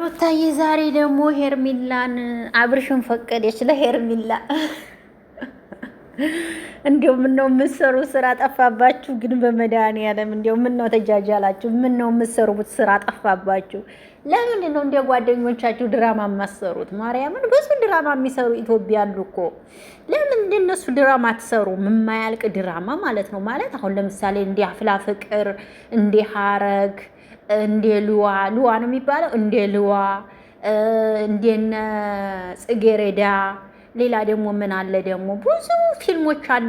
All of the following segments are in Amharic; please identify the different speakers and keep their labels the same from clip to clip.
Speaker 1: ሩታዬ ዛሬ ደግሞ ሄርሚላን አብርሽን ፈቀደች ለሄርሚላ። እንዲያው ምነው የምትሰሩት ስራ ጠፋባችሁ? ግን በመድኃኒዓለም እንዲያው ምነው ተጃጃላችሁ? ምነው የምትሰሩት ስራ ጠፋባችሁ? ለምንድን ነው እንደ ጓደኞቻችሁ ድራማ የማትሰሩት? ማርያምን ብዙ ድራማ የሚሰሩ ኢትዮጵያ አሉ እኮ። ለምንድን እነሱ ድራማ አትሰሩም? የማያልቅ ድራማ ማለት ነው። ማለት አሁን ለምሳሌ እንደ አፍላ ፍቅር፣ እንደ ሀረግ፣ እንደ ልዋ ነው የሚባለው፣ እንደ ልዋ፣ እንደነ ጽጌሬዳ። ሌላ ደግሞ ምን አለ ደግሞ ብዙ ፊልሞች አሉ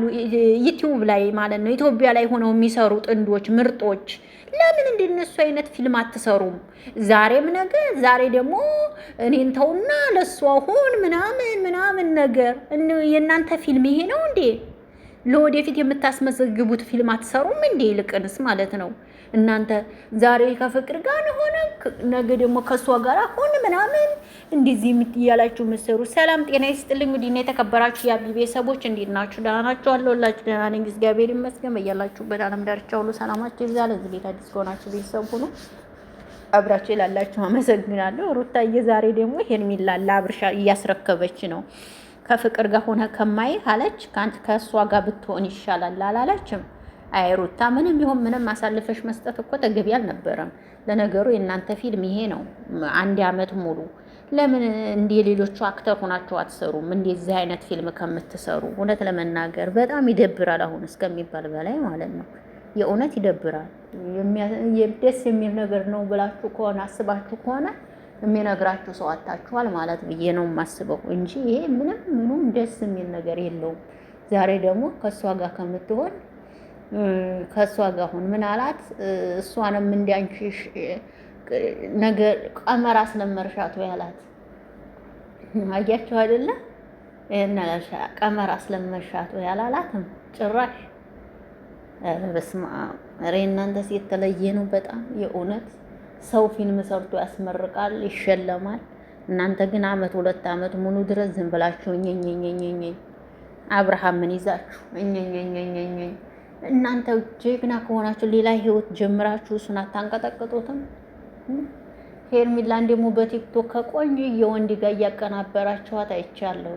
Speaker 1: ዩቲዩብ ላይ ማለት ነው። ኢትዮጵያ ላይ ሆነው የሚሰሩ ጥንዶች ምርጦች። ለምን እንደነሱ አይነት ፊልም አትሰሩም? ዛሬም ነገ ዛሬ ደግሞ እኔን ተውና ለሱ አሁን ምናምን ነገር የእናንተ ፊልም ይሄ ነው እንዴ? ለወደፊት የምታስመዘግቡት ፊልም አትሰሩም እንዴ? ይልቅንስ ማለት ነው እናንተ ዛሬ ከፍቅር ጋር ሆነ ነገ ደግሞ ከሷ ጋር ሆነ ምናምን እንደዚህ እያላችሁ መሰሩ። ሰላም ጤና ይስጥልኝ። ውድና የተከበራችሁ የአቢ ቤተሰቦች እንዴት ናችሁ? ደህና ናችሁ? አለሁላችሁ። ደህና ነኝ እግዚአብሔር ይመስገን። በያላችሁበት ዓለም ዳርቻ ሁሉ ሰላማችሁ ይብዛ። ለዚህ ቤት አዲስ ከሆናችሁ ቤተሰብ ሁኑ። አብራችሁ ላላችሁ አመሰግናለሁ። ሩታዬ ዛሬ ደግሞ ሄርሜላ ለአብርሽ እያስረከበች ነው። ከፍቅር ጋር ሆነ ከማይ አለች። ከእሷ ጋር ብትሆን ይሻላል አላለችም? አይ ሩታ ምንም ቢሆን ምንም አሳልፈሽ መስጠት እኮ ተገቢ አልነበረም። ለነገሩ የእናንተ ፊልም ይሄ ነው። 1 ዓመት ሙሉ ለምን እንደ ሌሎቹ አክተር ሆናችሁ አትሰሩም? እንደዚህ አይነት ፊልም ከምትሰሩ እውነት ለመናገር በጣም ይደብራል። አሁን እስከሚባል በላይ ማለት ነው። የእውነት ይደብራል። ደስ የሚል ነገር ነው ብላችሁ ከሆነ አስባችሁ ከሆነ የሚነግራችሁ ሰው አታችኋል ማለት ብዬ ነው የማስበው እንጂ ይሄ ምንም ደስ የሚል ነገር የለውም። ዛሬ ደግሞ ከእሷ ጋር ከምትሆን ከእሷ ጋር ሁን ምን አላት? እሷንም እንዲያንቺሽ ነገር ቀመር አስለመርሻት ያላት አያችሁ አይደለ? እናላሻ ቀመር አስለመርሻት ያላላትም ጭራሽ። በስመ አብ! ኧረ እናንተስ የተለየ ነው በጣም የእውነት። ሰው ፊልም ሰርቶ ያስመርቃል፣ ይሸለማል። እናንተ ግን 1 2 ዓመት ሙሉ ድረስ ዝም ብላችሁ እኘኘኘኘኘ አብርሃምን ይዛችሁ እኘኘኘኘኘ። እናንተ ጀግና ከሆናችሁ ሌላ ህይወት ጀምራችሁ እሱን አታንቀጠቅጡትም? ሄርሜላን ደግሞ በቲክቶክ ከቆንጆ ወንድ ጋር እያቀናበራችኋት አይቻለሁ።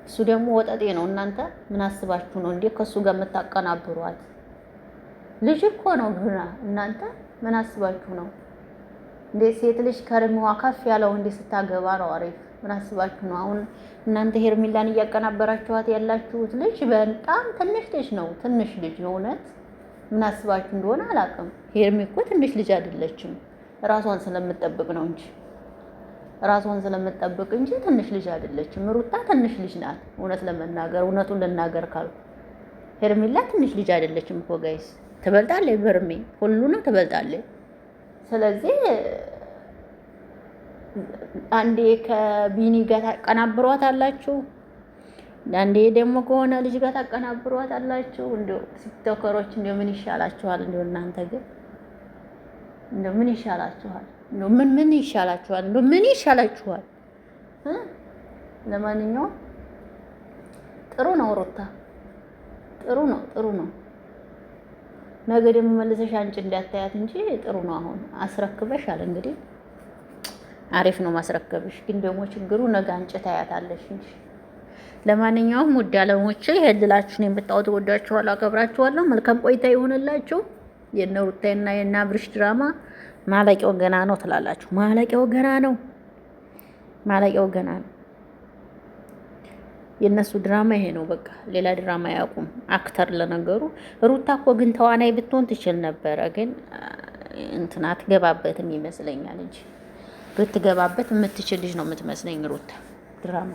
Speaker 1: እሱ ደግሞ ወጠጤ ነው። እናንተ ምን አስባችሁ ነው እንዴ ከእሱ ጋር የምታቀናብሯት? ልጅ እኮ ነው ግና እናንተ ምን አስባችሁ ነው እንዴ? ሴት ልጅ ከእድሜዋ ከፍ ያለው እንዴ ስታገባ ነው አሪፍ። ምን አስባችሁ ነው? አሁን እናንተ ሄርሜላን እያቀናበራችኋት ያላችሁት ልጅ በጣም ትንሽ ልጅ ነው። ትንሽ ልጅ ነው። እውነት ምን አስባችሁ እንደሆነ አላውቅም። ሄርሜ እኮ ትንሽ ልጅ አይደለችም። ራሷን ስለምትጠብቅ ነው እንጂ ትንሽ ልጅ አይደለችም። ሩታ ትንሽ ልጅ ናት። እውነት ለመናገር እውነቱን ልናገር ካልኩ ሄርሜላ ትንሽ ልጅ አይደለችም እኮ ጋይስ። ትበልጣለች፣ በርሜ ሁሉንም ትበልጣለች። ስለዚህ አንዴ ከቢኒ ጋር ታቀናብሯት አላችሁ፣ አንዴ ደግሞ ከሆነ ልጅ ጋር ታቀናብሯት አላችሁ። እንደው ቲክቶከሮች እንደው ምን ይሻላችኋል? እንደው እናንተ ግን እንደው ምን ይሻላችኋል? እንደው ምን ይሻላችኋል? እንደው ምን ይሻላችኋል? ለማንኛውም ጥሩ ነው ሩታ፣ ጥሩ ነው። ነገ ደግሞ መልሰሽ አንቺ እንዳታያት እንጂ ጥሩ ነው። አሁን አስረክበሻል እንግዲህ አሪፍ ነው ማስረከብሽ። ግን ደግሞ ችግሩ ነገ አንቺ ታያታለሽ እንጂ። ለማንኛውም ውድ አለሞቼ ይሄድላችሁን የምታውቁት ወዳችኋለሁ፣ አከብራችኋለሁ። መልካም ቆይታ ይሁንላችሁ። የነ ሩታና የነ አብርሽ ድራማ ማለቂያው ገና ነው ትላላችሁ። ማለቂያው ገና ነው። የነሱ ድራማ ይሄ ነው በቃ። ሌላ ድራማ አያውቁም። አክተር ለነገሩ ሩታ እኮ ግን ተዋናይ ብትሆን ትችል ነበረ። ግን እንትና አትገባበትም ይመስለኛል እንጂ ብትገባበት የምትችል ልጅ ነው የምትመስለኝ ሩታ ድራማ